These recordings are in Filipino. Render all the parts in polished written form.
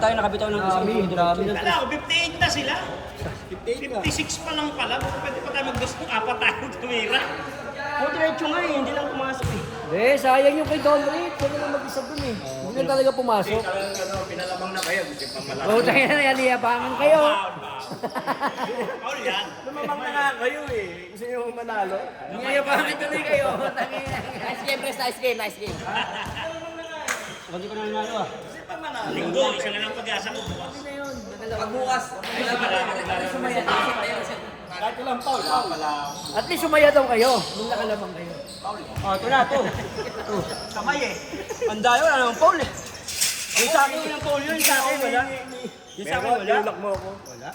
Tayo nakabitaw ng Dami ng Kala ko, 58 na sila. 56 pa lang pala. Pwede pa tayo mag-gusto kung apat tayong tumira. diretso nga eh, hindi lang pumasok eh. Sayang yung kay Don Reed. Kaya lang mag-isa dun eh. Hindi na talaga pumasok. Pinalamang na kayo. Gusto pa pala. Oo, tayo na yan. Liyabangan kayo. Paul yan. Lumamang na nga kayo eh. Gusto nyo manalo? Liyabangan tuloy kayo. Nice game, Pres. Nice game. Nice game. Hindi ko na nanalo ah. Linggo, isa na lang pag-asa ko bukas. Pagbukas. Kahit ilang foul. At least sumaya daw kayo. Nung nakalamang kayo. Oh, ito na, ito. Kamay eh. Ang dayo, wala namang foul eh. Yung sa akin yung foul yun, sa akin wala. Yung sa akin wala. Tinulak mo ako. Wala.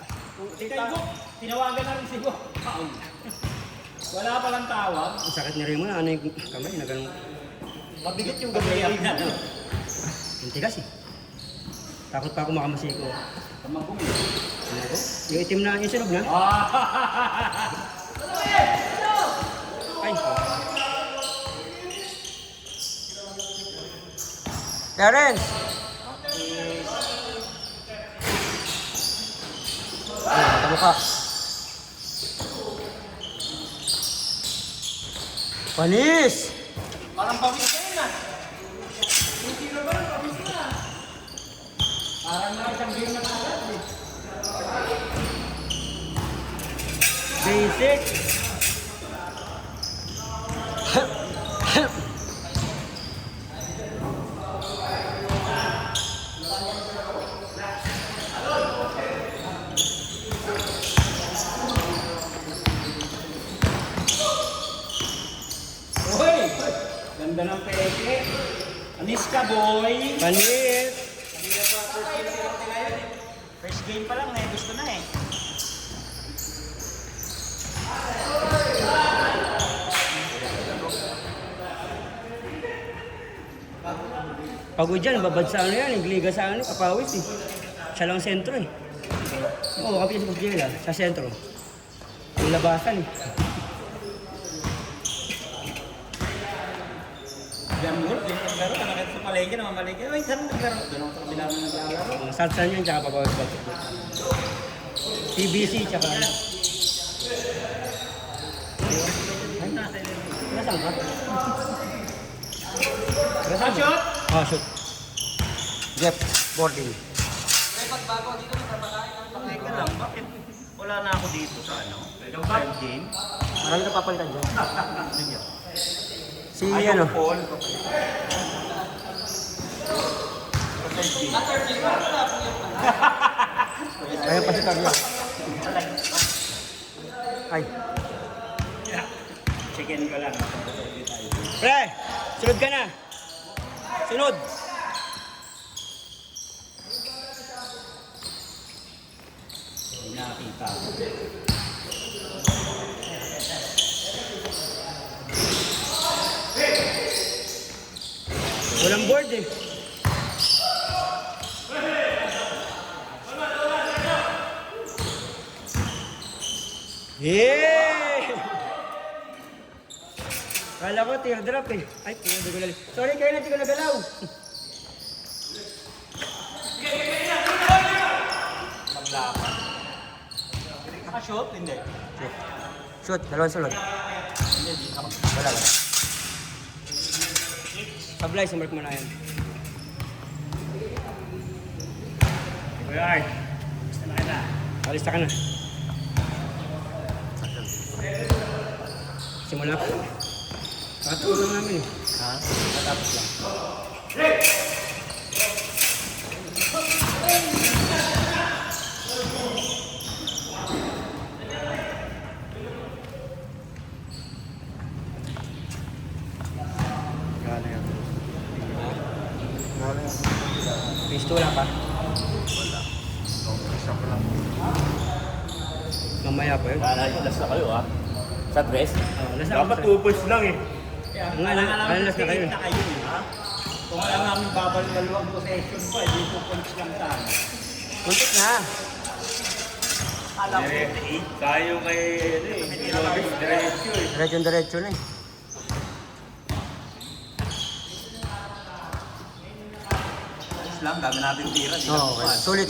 Tinawagan na rin si Go. Wala palang tawag. Ang sakit na rin mo na, ano yung kamay na ganun. Mabigat yung gagawin. Yung tigas eh. Takot pa ako makamasiko. Tamagong. Ano ko? Yung itim na, yung sunog na. Ay. Terence! Ay, tamo ka. Panis! Parang pawis na yun ah. Parang na isang game na kalat eh. Basic! Uy! Ganda ng peke. Anis ka boy. Panis! First game pa lang eh. Gusto na eh. Pagod dyan, babad sa ano yan, igliga sa ano, kapawis eh. Siya lang sentro eh. Oo, kapit sa Pagdila, sa sentro. Yung labasan eh. Diyan mo, yung naglaro. Nakita sa palengke, namamalengke. Ay, saan naglaro? Doon ako sa kabila ng naglalaro. Ang salsan yun, tsaka papawis basketball. TBC, tsaka ano. Ay, nasaan ka? Nasaan shot? Ah, shoot. Jeff, boarding. Teka lang, bakit wala na ako dito sa ano? Third game? Marami na papalitan dyan. Si ano? Paul. Ayun pa si Carlo. Ay. Chicken ko lang. Pre, sunod ka na. Sunod. Hindi nakakita. Walang board eh. Yeah! Kala ko teardrop eh. Ay, hindi ko nalalim. Sorry kayo na, hindi ko nagalaw. Maglapan. Naka-shoot? Hindi. Shoot. Shoot, dalawang sulod. Hindi, di ka Wala ba? Sablay, sumark mo na yan. Kuya Art, gusto na kita. Alista ka na. Simula ko. Nakatulog lang namin eh. Ha? Matapos lang. Gano'n yan. Gano'n yan. Pistola pa. Wala. Isa ko lang. Mamaya pa yun. Last na kayo ah. Sa dress? Nasa Dapat 2 points lang eh. Nga, alalas na kayo. Na kayo eh, ha? Kung alam namin babal dalawang possession pa, hindi po points lang tayo. Kuntik na. Alam ko, Tayo kay Loris, diretso eh. Diretso na eh. lang, dami natin tira. Di Oo, okay. Sulit.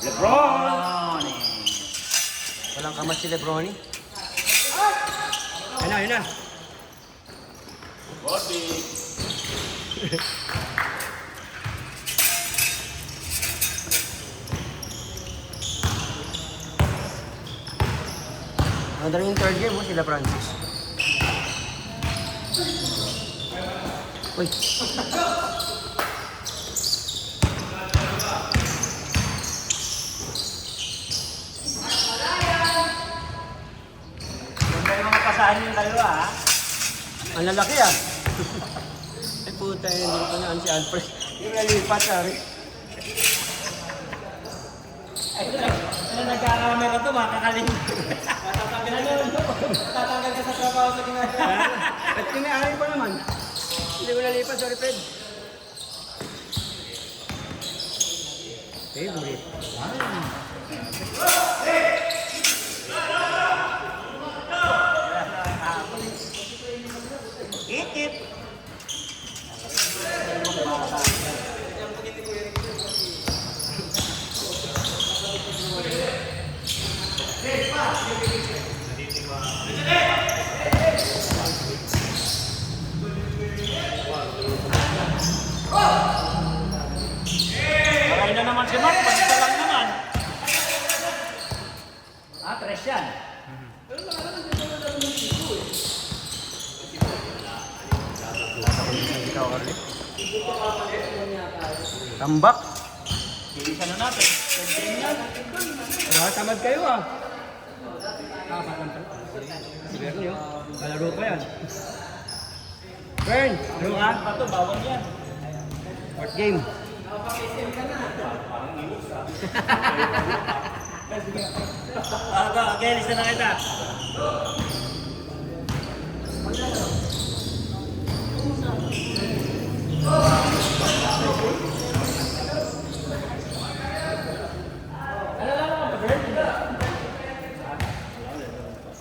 Lebron! Walang kamat si Lebroni. Yun na. Body. Ano rin yung third game mo, sila Francis. Uy. Ganda yung mga pasahan yung dalawa, ha? Ang lalaki ah. Ay puta, hindi ko pa naan si Alfred. Yung nalipat, sorry. Ano nagkakamera to, makakaling. Tatanggal ka sa trabaho sa ginagawa. At may-ari pa naman. Hindi ko nalipat, sorry Fred. Favorite. Ikip. Maray na naman si Mark, basta lang naman. Tres yan. Ikaw, Carly. Tambak. Bilisan na natin. Nakatamad kayo ah. Bern yun. Kalaro pa yan. Bern, ano ka? Ito, bawal yan. Fourth game. Okay, lista na kita.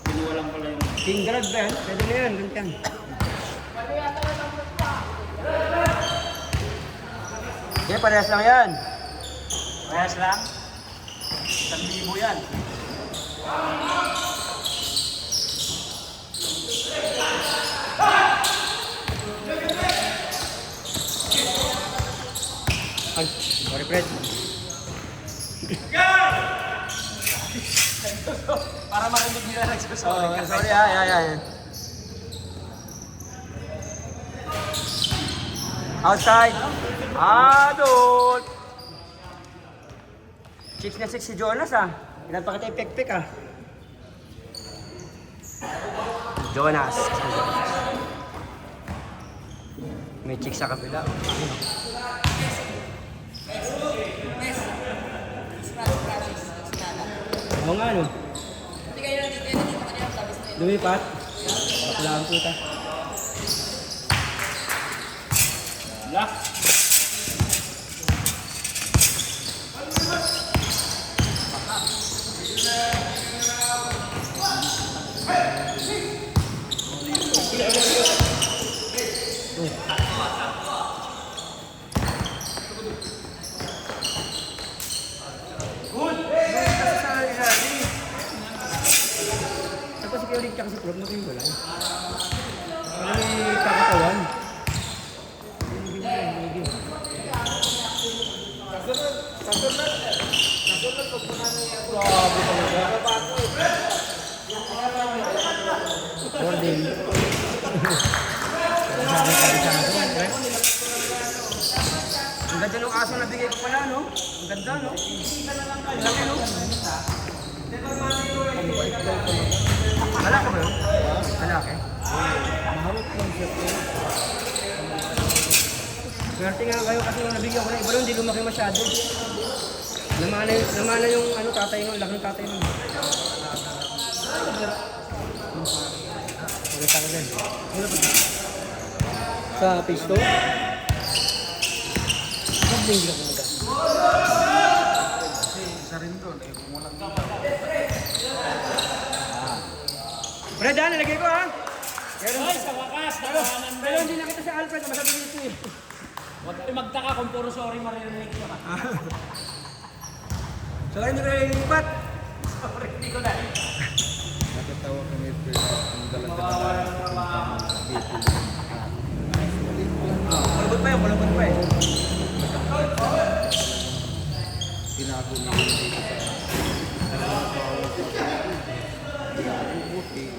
Kinuha lang pala yung... King Grad ba yan? Pwede na yan, ganyan. Okay, parehas lang yan. Parehas lang. 1,000 yan. Ay, sorry Fred. Para marinig nila nagsasabi Oh, ka. sorry ah. Outside. Adult. 6 na 6 si Jonas ah. Ilan pa kita ipek-pek ah. Jonas. May chick sa kabila. Oo nga no. Lumipat. Wala ang puta. Lock. Tapos si Keurig tsaka si Prog maging wala. Ano may kakatawan? Holding. Ang ganda ng aso na bigay ko pala, no? Ang ganda, no? Ang laki, no? Malaki ba yun? Malaki? Maharot lang siya po. Swerte nga kayo kasi nung nabigyan ko na iba rin, hindi lumaki masyado. Namana yung ano, tatay nun, laki ng tatay nun. Ulit ako din. Sa pisto? Hindi ako mag Isa rin doon, kumulang dito. Brad, nalagay ko ha. Ay, sa wakas, nakahanan mo. Pero hindi nakita si Alfred, masabi niya siya. Huwag kayo magtaka kung puro sorry maririnig ko. So, hindi ko nalilipat. Sorry, hindi ko na. Natatawa kami pero ang dalaga na Kulubot pa yun, kulubot pa eh. tinago niya yun dito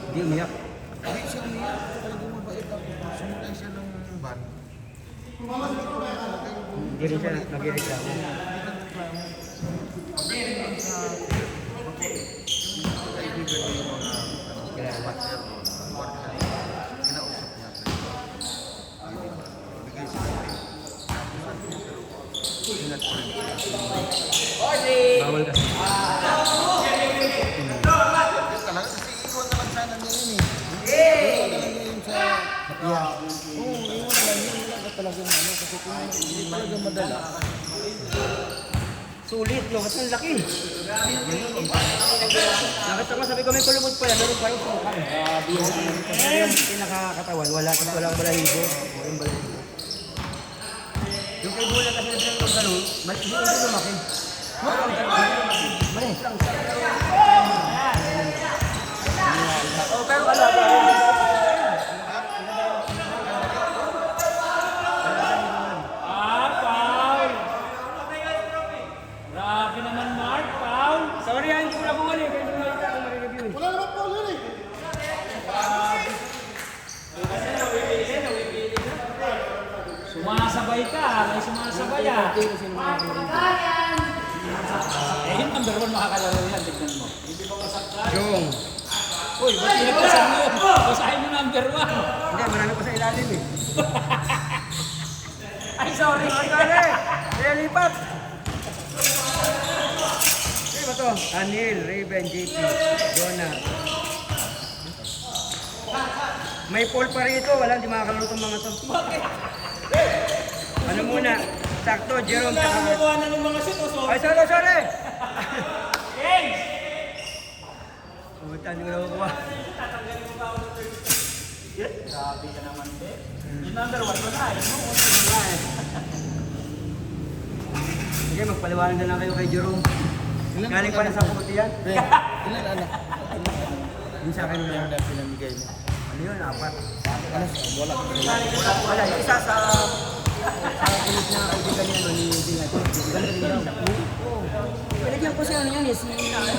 Hindi umiyak. Hindi siya umiyak. Talagang mabait ako. Sumunay siya ng van. Hindi rin siya nag-reklamo. Bawal kasi. Talaga kasi iwan na lang sana niya yun eh. Iwan na lang niya yun sa... Oo, iwan na lang yun. Wala ka talagang ano. Kasi kung hindi talaga madala. Sulit, no? Kasi ang laki. Nakita ko, sabi ko may kulubot pa yan. Meron pa yung sumukang. Yung pinakakatawan, wala. Kasi walang balahibo. Walang balahibo. Yung kay Bulan kasi nagsabi ng ganun, hindi lumaki. Malis lang. Oh, pero wala. Paul! Grabe naman, Mark, Paul! Sorry, hindi ko nakuha eh. Kaya hindi ko nakita kung ma-review eh. Wala naman po yun eh. Sumasabay ka, may sumasabay ah. Eh, yung number 1 makakalaro yan, tignan mo. Yung. Uy, ba't pinagpasan mo? Basahin mo number 1. Hindi, marami pa sa ilalim eh. Ay, sorry. Kaya lipat. Sino ba to? Anil, Raven, JP, Jonah. May poll pa rito, wala, hindi makakalaro itong mga to. Ano muna? Sakto, Jerome. Nakakakuha na ng mga shoot, sorry. Ay, sorry! Hey! Puta, hindi ko nakukuha. Grabe ka naman, be. Yung number 1 wala eh. Sige, magpaliwanag na lang kayo kay Jerome. Galing pa na sa puti yan. Ilan anak? Yung sa akin Ilan na. na pinamigay mo? Ano yun? 4. Ano? Wala. Wala, yung isa sa kulit na kaibigan niya no, ni Bingat. Ganda rin daw. Oo. Pinagyan ko siya ano yan eh, si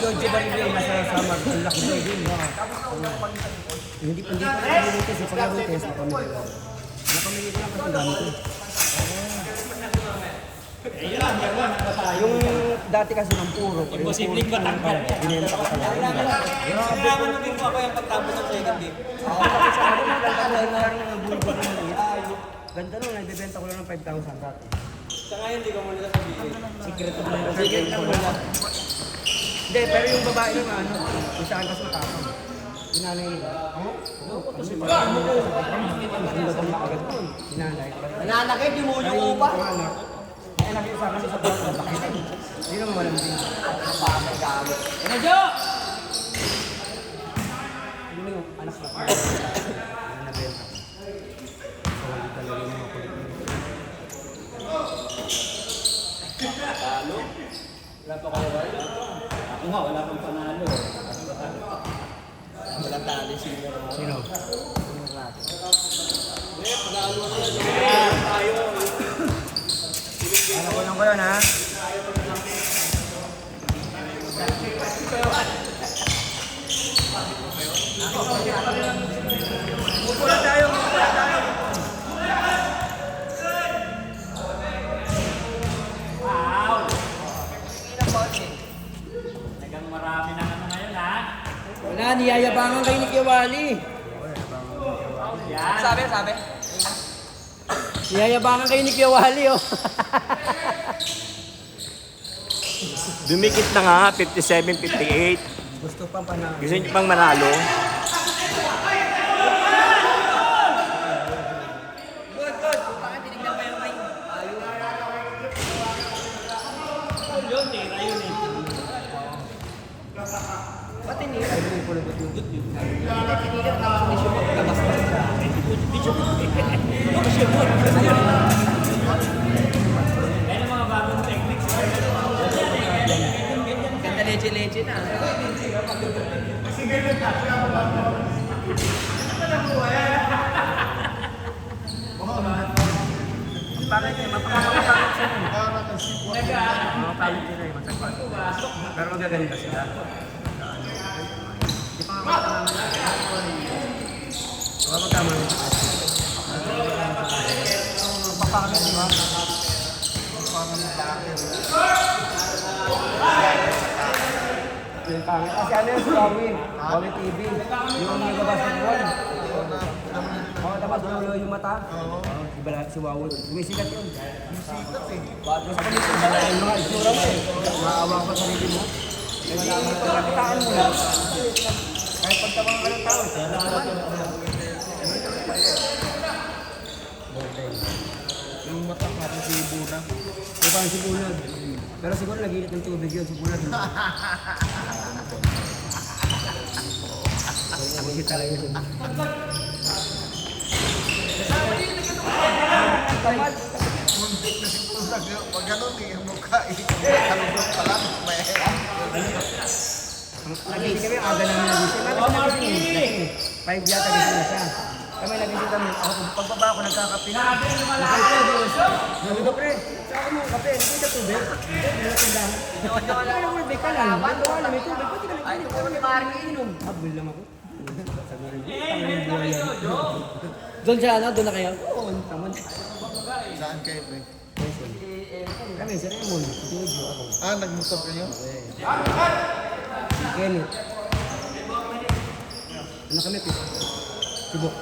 George Barrio nasa summer. Ang laki daw din. Hindi pa nabulutis eh. Pag nabulutis, napamili ko. Napamili ko lang kasi ang dami ko. Yung dati kasi ng puro. Imposibleng matanggal yan. Binenta ko talaga. Kailangan namin po ako yung pagtapos ng second game. Ako kasi sa akin, nagkakaroon na rin ng bulbo ko maliit. Ganda nun, nagbebenta ko lang ng 5,000 dati. Sa ngayon, hindi ko muna sabihin. Secret of my Sige, lang wala. Hindi, pero yung babae naman, ano, yung sa akin kasi matapang. Yung nanay nila. Oo, kasi parang ano ko. Ang ganda na agad ko. Yung nanay. Nananakit, di mo Ay, yung panganak. Ay, nakita sa akin sa bago. Bakit? Hindi naman walang din. Ano, Jo? Yun yung anak na ko. Yung nabenta ko. So, hindi talaga yung mga kulit mo. Wala pa kayo ba? Ako nga, wala pang panalo. Walang tali senior. Sino? Ano ko lang ko yun, ha? Mupula tayo, mupula tayo. Wow! Nagang marami na ano ngayon, ha? Wala, niyayabangan kayo ni Kiwali. Yan. Sabi. Niyayabangan kayo ni Kiwali, oh. Dumikit na nga, 57-58. Gusto pang panalo. Gusto niyo pang manalo? Yun, tira yun eh. Pati nila. Ay, yung pulubot yung good yun. Hindi siya leche-leche na. Bakit eh, mapapapapapapap siya. Para kasi po. Mga pangit sila eh, masakit. Pero magaganda sila. Di pa nga magtama na. Magtama na. Papakagad, di ba? Yung pangit. Kasi ano yung si Wawin? Wawin TV. Yung nag-basketball. Oo, tapos yung mata. Oo. Si Wawin. Sumisikat yun. Sikat eh. Bago sa kanila, yung mga isura mo eh. Maawa ka sa sarili mo. Nakitaan mo lang. Kahit pagtabang ka ng tao. Yung mata parang si Ibuna. Yung parang si Bunag. Pero siguro nag-init ng tubig yun, si Bunag. Kasi talaga yun. Tamad. Muntik na si Bunak. Pag ganun eh, ang mukha eh. Kalubog pa lang. May Nagising kami, aga namin nagising. Bakit siya nagising? 5 yata gising na siya. Kami nagising kami. Ako, pagbaba ako, nagkakape na. Sabi ko, pre, saan mo kape? Hindi ka tubig? Hindi na tindahan. Hindi na tubig ka lang. Ba't wala may tubig? Ba't ka lang? Hindi ko naman maaaring iinom. Habol lang ako. Sabi rin, tangin buhay yan. Doon siya, ano? Doon na kayo? Oo, tamad. saan kayo pre? Kami, si Raymond, si Jojo, ako. Ah, nagmotor kayo? Si Kenneth. Ano kami, Pip? Sibok.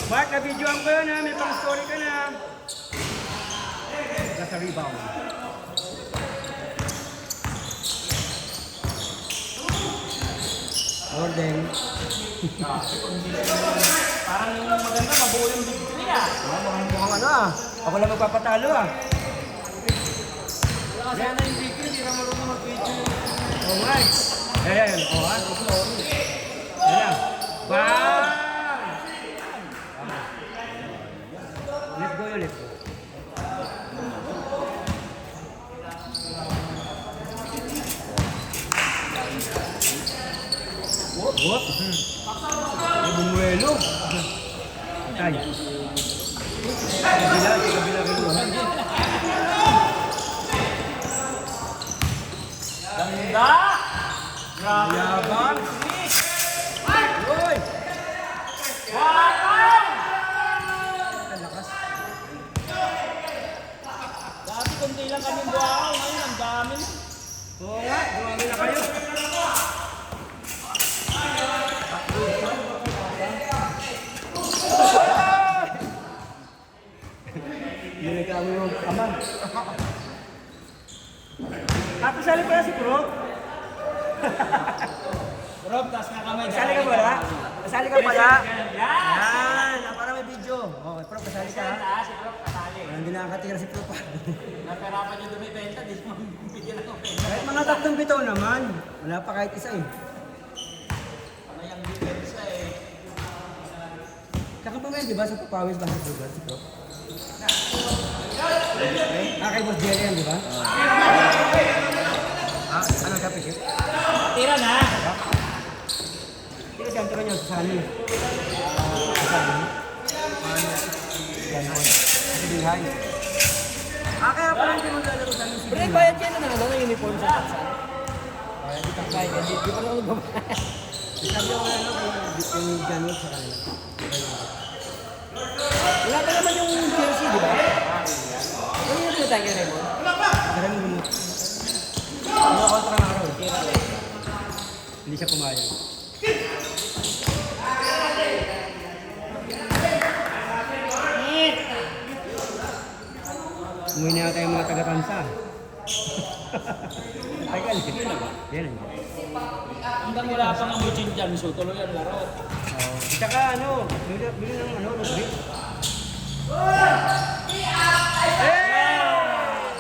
Mark, na-videoan ko yun ha. May pang-story ka na. Nasa rebound. Orden. Parang yung maganda, mabuo yung victory ah. Mukhang ano ah. Ako lang magpapatalo ah. Sana yung victory, hindi na marunong mag-video. Oh my. Ayan. Oh ha. Ayan. Bang! Let go yun, let go. Whoop. May bumuelo. Tay. Kabila rin. Ganda! Grabe! Yabang. Uy! Ang lakas. Dati kundi lang kaming buwakaw, ngayon ang dami na. Oo nga, dumami na kayo. Ginagamo yung ama. Tapos sali pala si Pro. Rob, taas na kamay. Kasali ka pala? Kasali ka pala? Yan! Para may video. Okay, Pro, kasali ka. Taas, si Rob, kasali. Hindi nakakatira si Pro pa. Naperapan yung dumibenta, di mo bigyan ng pera. Kahit mga 3 bitaw naman. Wala pa kahit isa eh. Ano yung depensa eh. Tsaka pa ngayon, di ba, sa Papawis Basketball si Pro? Kay Boss Jerry yan, di ba? Ano ka, Pikit? Tira na! Hindi kasi ang tira niyo sa Sunny. Sa Sunny. Yan, okay. Sa Binghay. Kaya pala hindi mo lalaro sa amin si Pre, Binghay. bayad yan na ano, ng uniform sa Tatsan. Bayad, di pa naman ba? Sabi ko ano, yung Janot sa kanila. Wala pa naman yung jersey, di ba? Ano yung pinatay kay Raymond? Maraming lumot. Mga kontra na araw. Hindi siya pumayag. Umuwi na yata yung mga taga-tansa. Tagal eh. Yan eh. Hanggang wala pa ng Eugene dyan, so tuloy ang laro. Tsaka ano, bili ng ano, Rodrigo.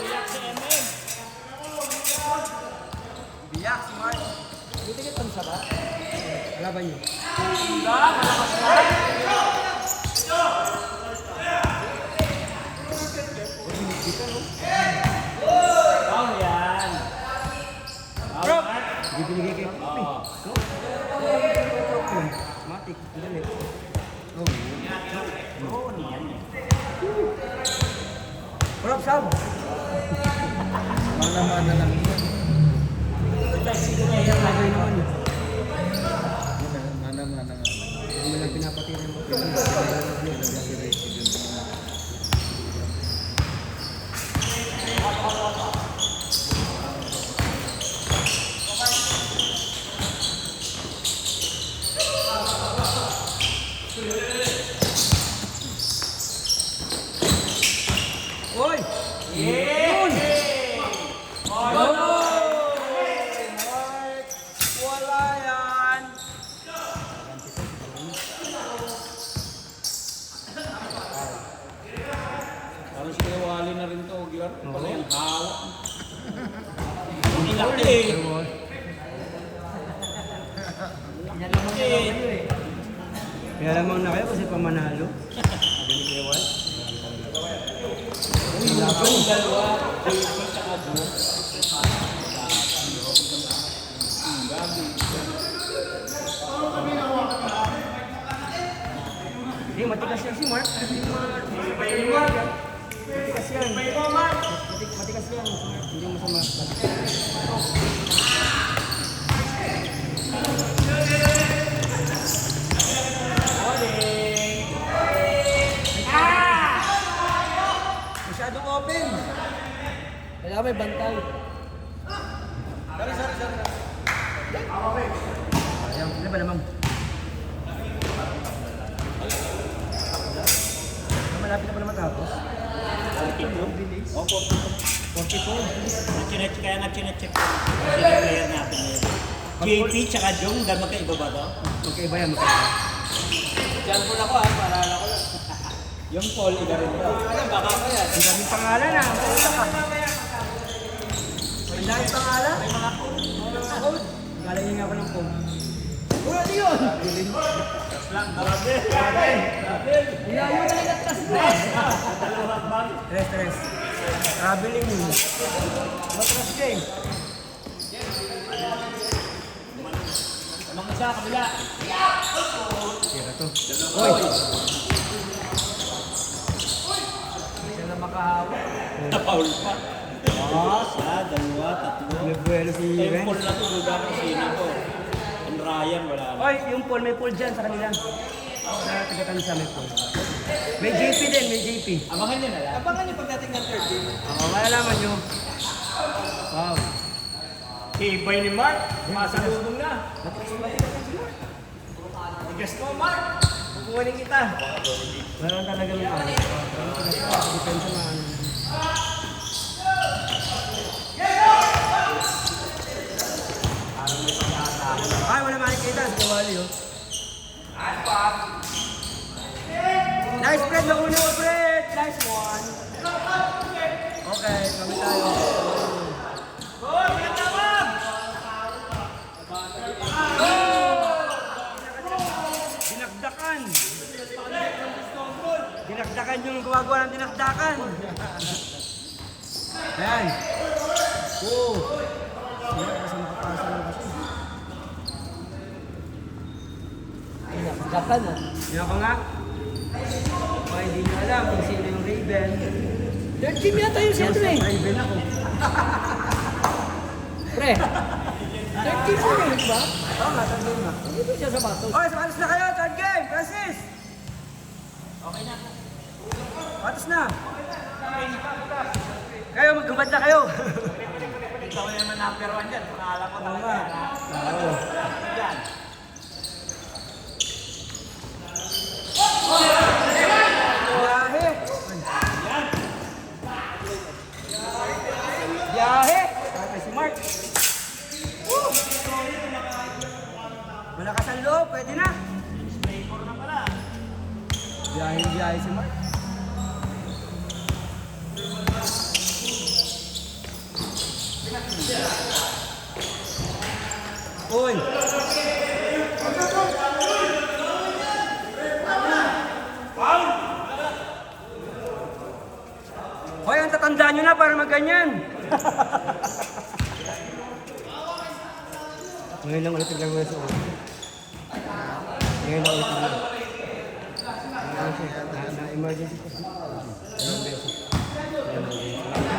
Biyak si MM. Biyak si Mark. Dito ka tansa ba? Laban niyo. Ganda, malakas na. Oo, niyan eh. Rob Sab. Mana-mana lang yan. Kaya lagay naman. Mana-mana nga. Hindi mo lang pinapatirin mo. Oy! Yun! Wala yan! Parang sinawali na rin to, Gilar. Pala yung hawak. Ang laki eh. Kaya lamang na kayo kasi pamanalo. Sabi ni Kuya Wal. Yung dalawa, JP tsaka Joe. Hindi, matigas yan si Mark. Matigas yan. Matigas yan. Hindi mo masama. Masyadong open. Kailangan may bantay. Ayan, ano ba naman? Malapit na pala matapos. 42? Opo, 42. Kaya nag-chinecheck ko. Kasi yung player natin ngayon. JP tsaka Jong, dahil magkaiba ba to? Magkaiba yan, magkaiba. Diyan po ako paalala ko lang. Yung Paul, iba rin ito. Ano, baka ko yan. Ang daming pangalan ah. Ang daming pangalan. May mga code. Galing nga ako ng code. Wala di yun! Ilayo na nagkas na! Tres. Traveling yun. Matras ka eh. Anong isa, kabila? Tira to. Oy! Siya na makahawak. Napaul pa. Isa, dalawa, tatlo. Nagbuelo si Ren. Temple na to, duda ko sino to. Ang Ryan, wala na. Oy, yung pool, may pool dyan sa kanila. Sa tagatan sa may pool. May JP din, may JP. Abangan nyo na lang. Abangan niyo pagdating ng third game. Oo, malalaman nyo. Wow. Tibay ni Mark. Masalubong na. Tigas mo, Mark. Kukunin kita. Meron talaga ng ano. Depensa na ano. Ay, wala makikita. Si Kawali, oh. Nice, Fred. Nakunin mo, Fred. Nice one. Okay, kami tayo. Dinakdakan. Dinakdakan yung gumagawa ng dinakdakan. Ayan. Oo. Hirap kasi makapasa ng kasi. Pinakagakan ah. Yan ko nga. Baka hindi nyo alam kung sino yung Raven. Third game yata yung si ano eh. Raven ako. Pre. Third game mo yun, di ba? Oo nga, third game na. Dito siya sa batos. Okay, sapatos na kayo. Third game. Francis. Okay na. Sapatos na. Kayo, maggubad na kayo. Ito ko naman number 1 dyan. Pangalan ko Oo talaga. nga. Oo. Yan. Biyahe. Biyahe. Kaya si Mark. Woo! Malakas ang loob. Pwede na. Biyahe si Mark. Uy! Hoy, ang tatandaan nyo na para magganyan. Ngayon lang ulit naglaro na sa ulo. Ngayon lang ulit naglaro. emergency po. Ilang beses.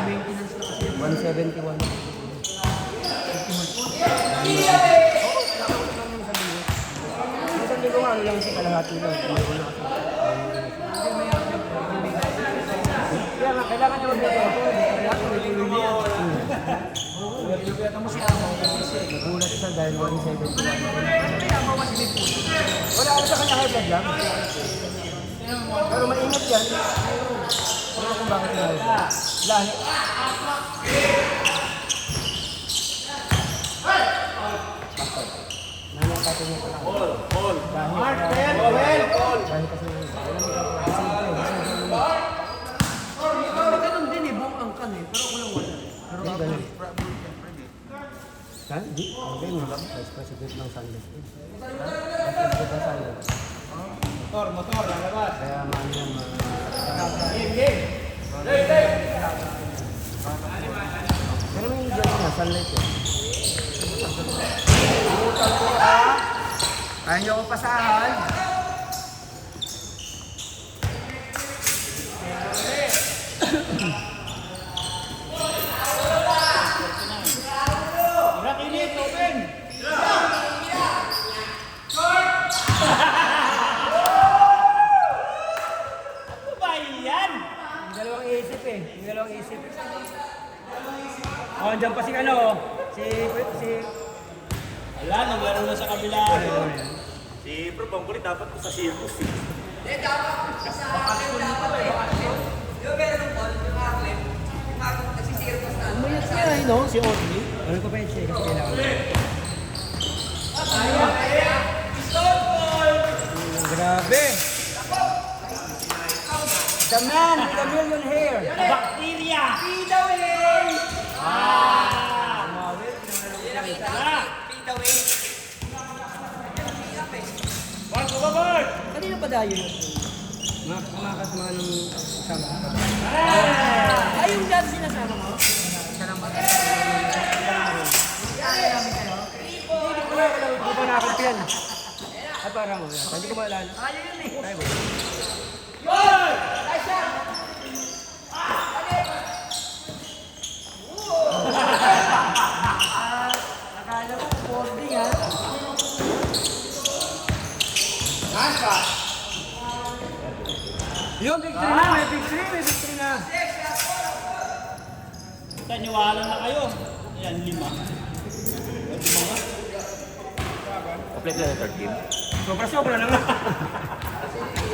Maintenance na kasi. 171. Minsan din ko nga, ano lang siya kalahati lang. Kaya nga, kailangan niya mag-record. Kailangan mag-record niya. Nagulat siya dahil 171. Wala ako sa kanya high blood lang. Pero maingat yan. Wala kung bakit na high blood. Lahi. Nanakatin niya pala. Paul. Mark, Dahil kasi Ganun din eh, buong angkan eh. Pero kulang wala. Pero ganun. Ha? Di? Okay, Vice President ng Sunday. Vice President ng Sunday. Motor, lalabas. Kaya maano yan, pero may dyan na, sunlight yan. Ayaw niyo ko pasahan. Rakilit, open. Ano ba yan? Dalawang isip eh. Dalawang isip. Oh, andyan pa si ano, si Wala, naglaro na sa kabila. Si Bro Bangkuli dapat ko sa circus eh. Umayos niya eh, no? Si Audrey. ano ko pa yun siya kasi kailangan. Grabe! The man with a million hair! Bacteria! Kanina pa dayo yun? Makakasama ng sama. Ay, yung dati sinasama mo? Hindi ko nakakot yan. Ay parang wala. Hindi ko maalala. Ay, wala. Akala ko, boarding ha? Yung victory na! May victory na! Taniwala na kayo. Yan, 5. Complete na yung third game. Sobra-sobra na nga.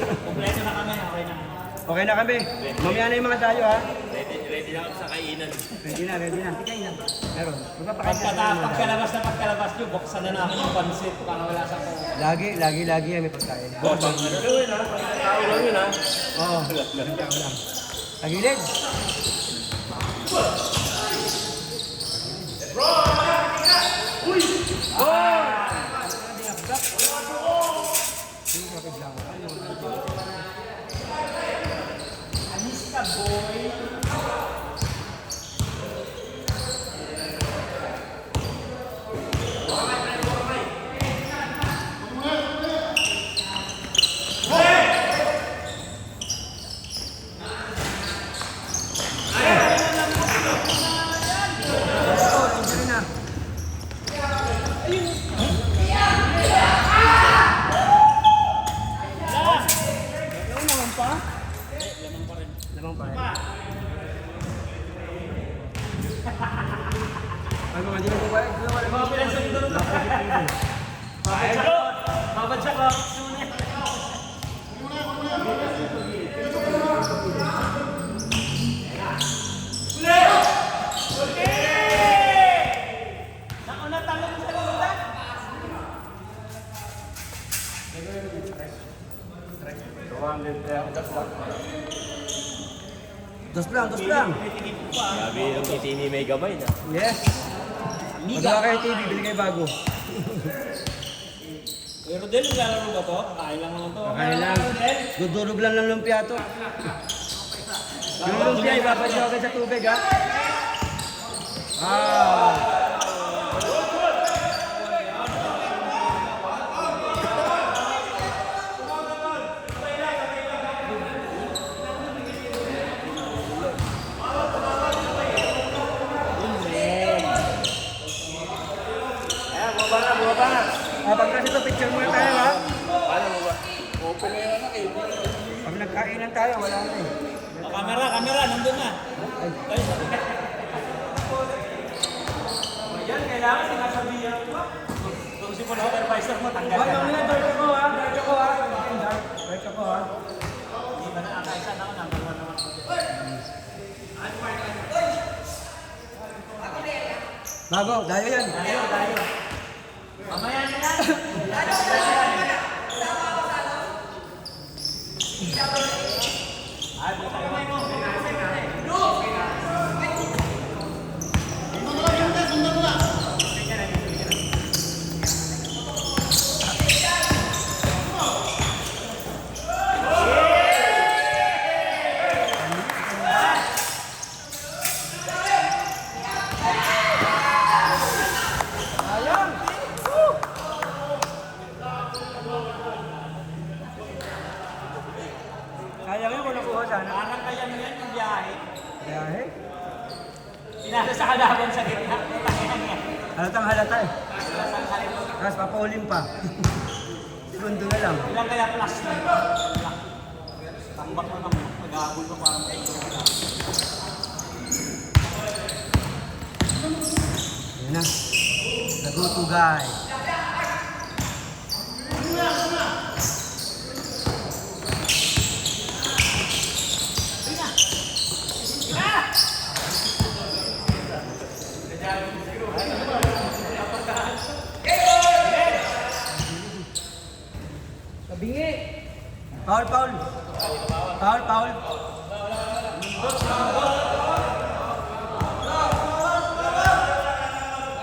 Kompleto na kami, okay na. Okay na kami. Mamaya na yung mga tayo ha. Ready na kami sa kainan. Ready na. Kikain na. Meron. Magpapakain na. Pagkalabas nyo, buksan na namin yung pansit para wala sa ko. Lagi yan may pagkain. Ano yun ha? Tao lang yun ha? Oo. Tagilid. Injury na. Lamang pa rin. Ay, mga hindi na buhay. Mga pinagsunod na. Babadsak ka. Nauna talong sa lugar. Dos lang. Sabi yung titini may gamay na. Yes. Magawa kayo TV, bili kayo bago. Pero Del, naglalaro ba to? Kakain lang naman to. Kakain lang. Dudurog lang ng lumpia to. Yung lumpia, ipapadyo agad sa tubig ha. Pag nagkainan tayo, wala na eh. Kamera, nandun na. Yan, kailangan sinasabihan ko. Kung si Polo Supervisor mo, tanggal Hoy, ka na. mamaya, dark ako ha. Dark ako ha. Dark ako ha. Hindi ba na nakaisa na ako, number 1 naman ako. Bago, dayo yan. Tayo. Mamaya na yan. Ay, buta mo. Kaya mo kung nakuha sana. Parang kaya mo yan yung biyahe. Biyahe. Pinasa sa kalaban sa gitna. Halatang halata eh. Tapos papaulim pa. Segundo na lang. Ilang kaya plus na? Tambak na naman. Mag-aabol ko parang matulog. Yan na. The go-to guy. Bingi. Foul. Foul.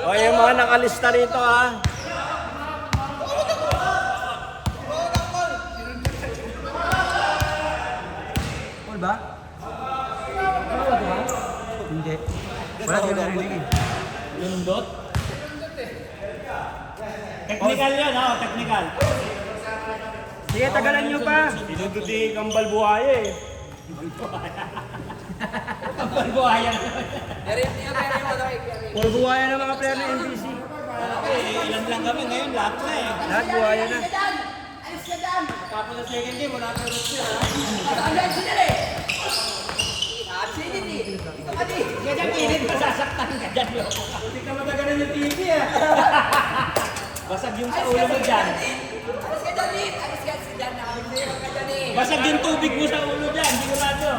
O, yung mga nakalista rito ha. Foul ba? Hindi. Wala din narinig eh. Lundot. Technical yan ha, technical. Sige, tagalan nyo pa. Pinunduti kambal buhaya eh. Kapal buhaya na. Puro buhaya ng mga player ng NBC. Ilan lang kami ngayon, lahat na eh. Lahat buhaya na. Tapos sa second game, wala ka rin siya. Kaya dyan, pilit masasaktan ka dyan. Hindi ka matagalan yung TV ah. Basag yung sa ulo mo dyan. Basag yung tubig mo sa ulo dyan, sigurado.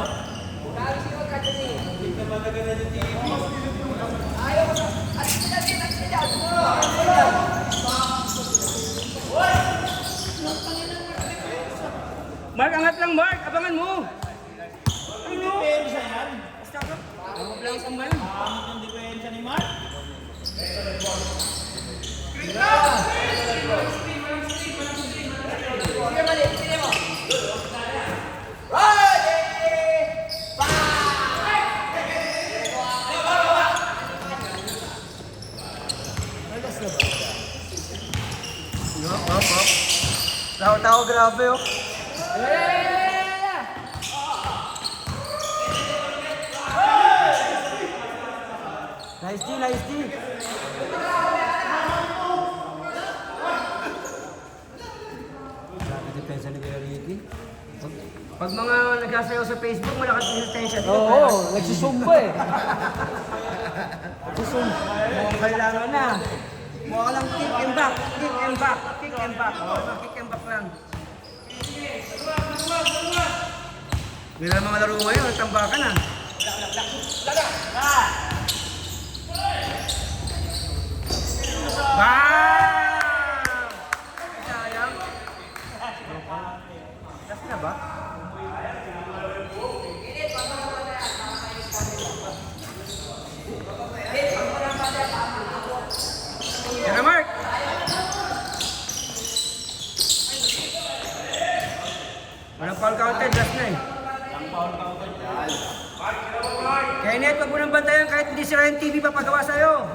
Hindi ka matagalan yung TV. Mark, angat lang Mark. Abangan mo. Depensa yan. Huwag lang kumain. Pamit yung depensa ni Mark. Tao, grabe oh. Nice D. Grabe depensa ni Kuya Ricky. Pag mga nagsasayaw sa Facebook, malakas yung attention. Oo, nagsusumba eh. Mukhang kailangan na. Mukha lang kick and back. Kick and back lang. Bilang mga laro ngayon, nagtambakan na. Bam! Sayang. Last na ba? Yan na, Mark! Walang foul counted, last na eh. Kaya net, wag mo nang bantayan kahit hindi sira yung TV papagawa sa'yo.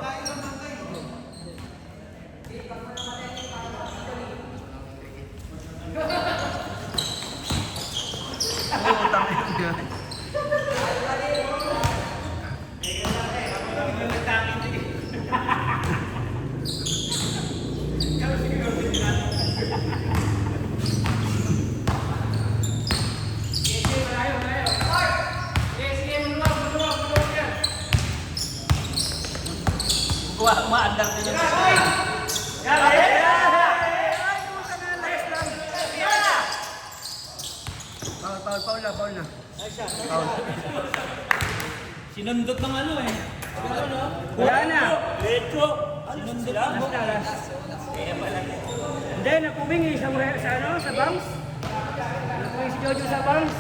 Oo, tama yun. Standard din yun. Paul na. Sinundot ng ano eh. Wala na. Lecho! Sinundot Last ng na, last. Hindi, napubing eh, sa bangs. Napubing si Jojo sa bangs.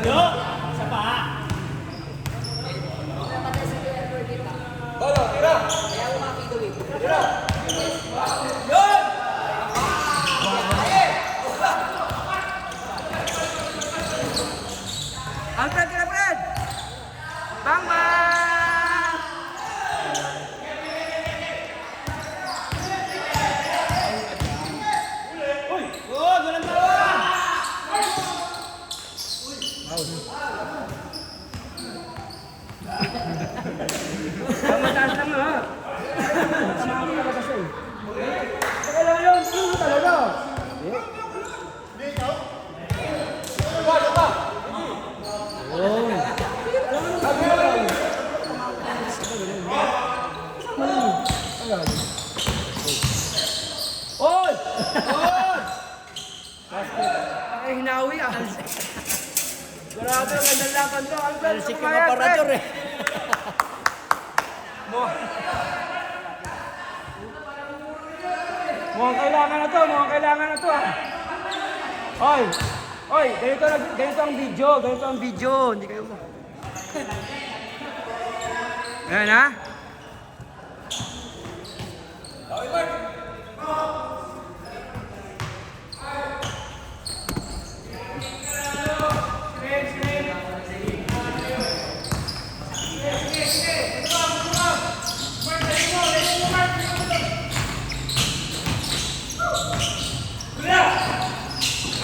Yo! Isa pa. Alfred, tira Fred! Bang, bang! Oh, walang bawang! Mataas lang ha. Sinabi ka ba kasi? Saka lang yun, sino talaga? Oy! Oy! Ay, hinawi ah. Grabe, magandang laban to. Alfred, Si kumayan, Kimaparador Fred. eh. Mukhang kailangan na to ah. Oy, ganito ang video, hindi kayo mo. Ayan ha.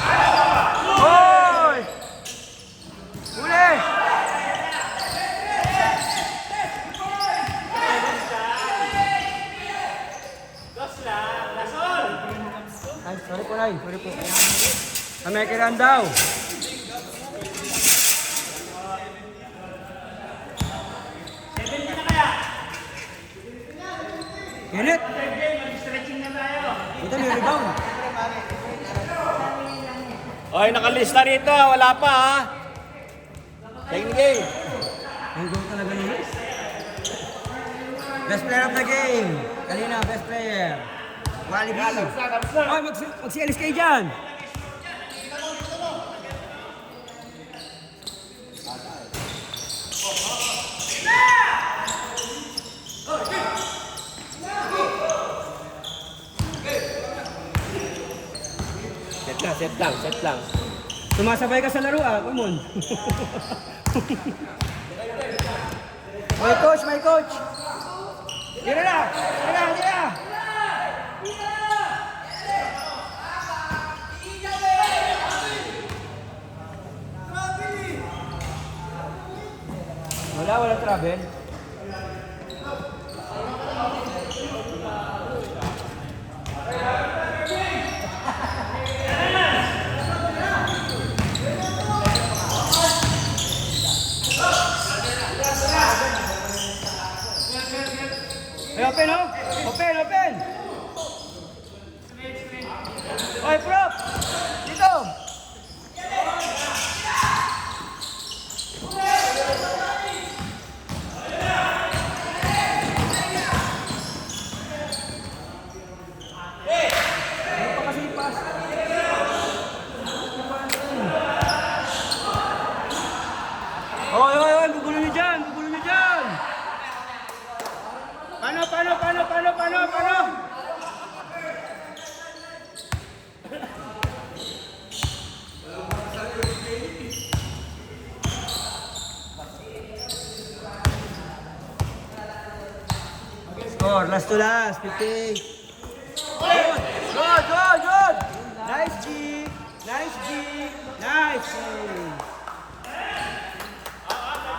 Hoy! Uli! Ay, sorry po, Nay. Sorry po. Kami kailan daw. Kinit! Ito, may rebound. Oy, nakalista rito. Wala pa ha. Second game. Ang goal talaga nila. Best player of the game. Kanina, best player. Wally B. Ay, magsialis kayo dyan. Set lang. Sumasabay ka sa laro ah, come on. My coach. Tira na. Wala travel. Ay, open oh! Open! Oy, prop! Dito! Ano pa kasi yung pass? Oy! Gugulo nyo dyan! Paano? Score, last to last, 50. Good! Nice G! Nice!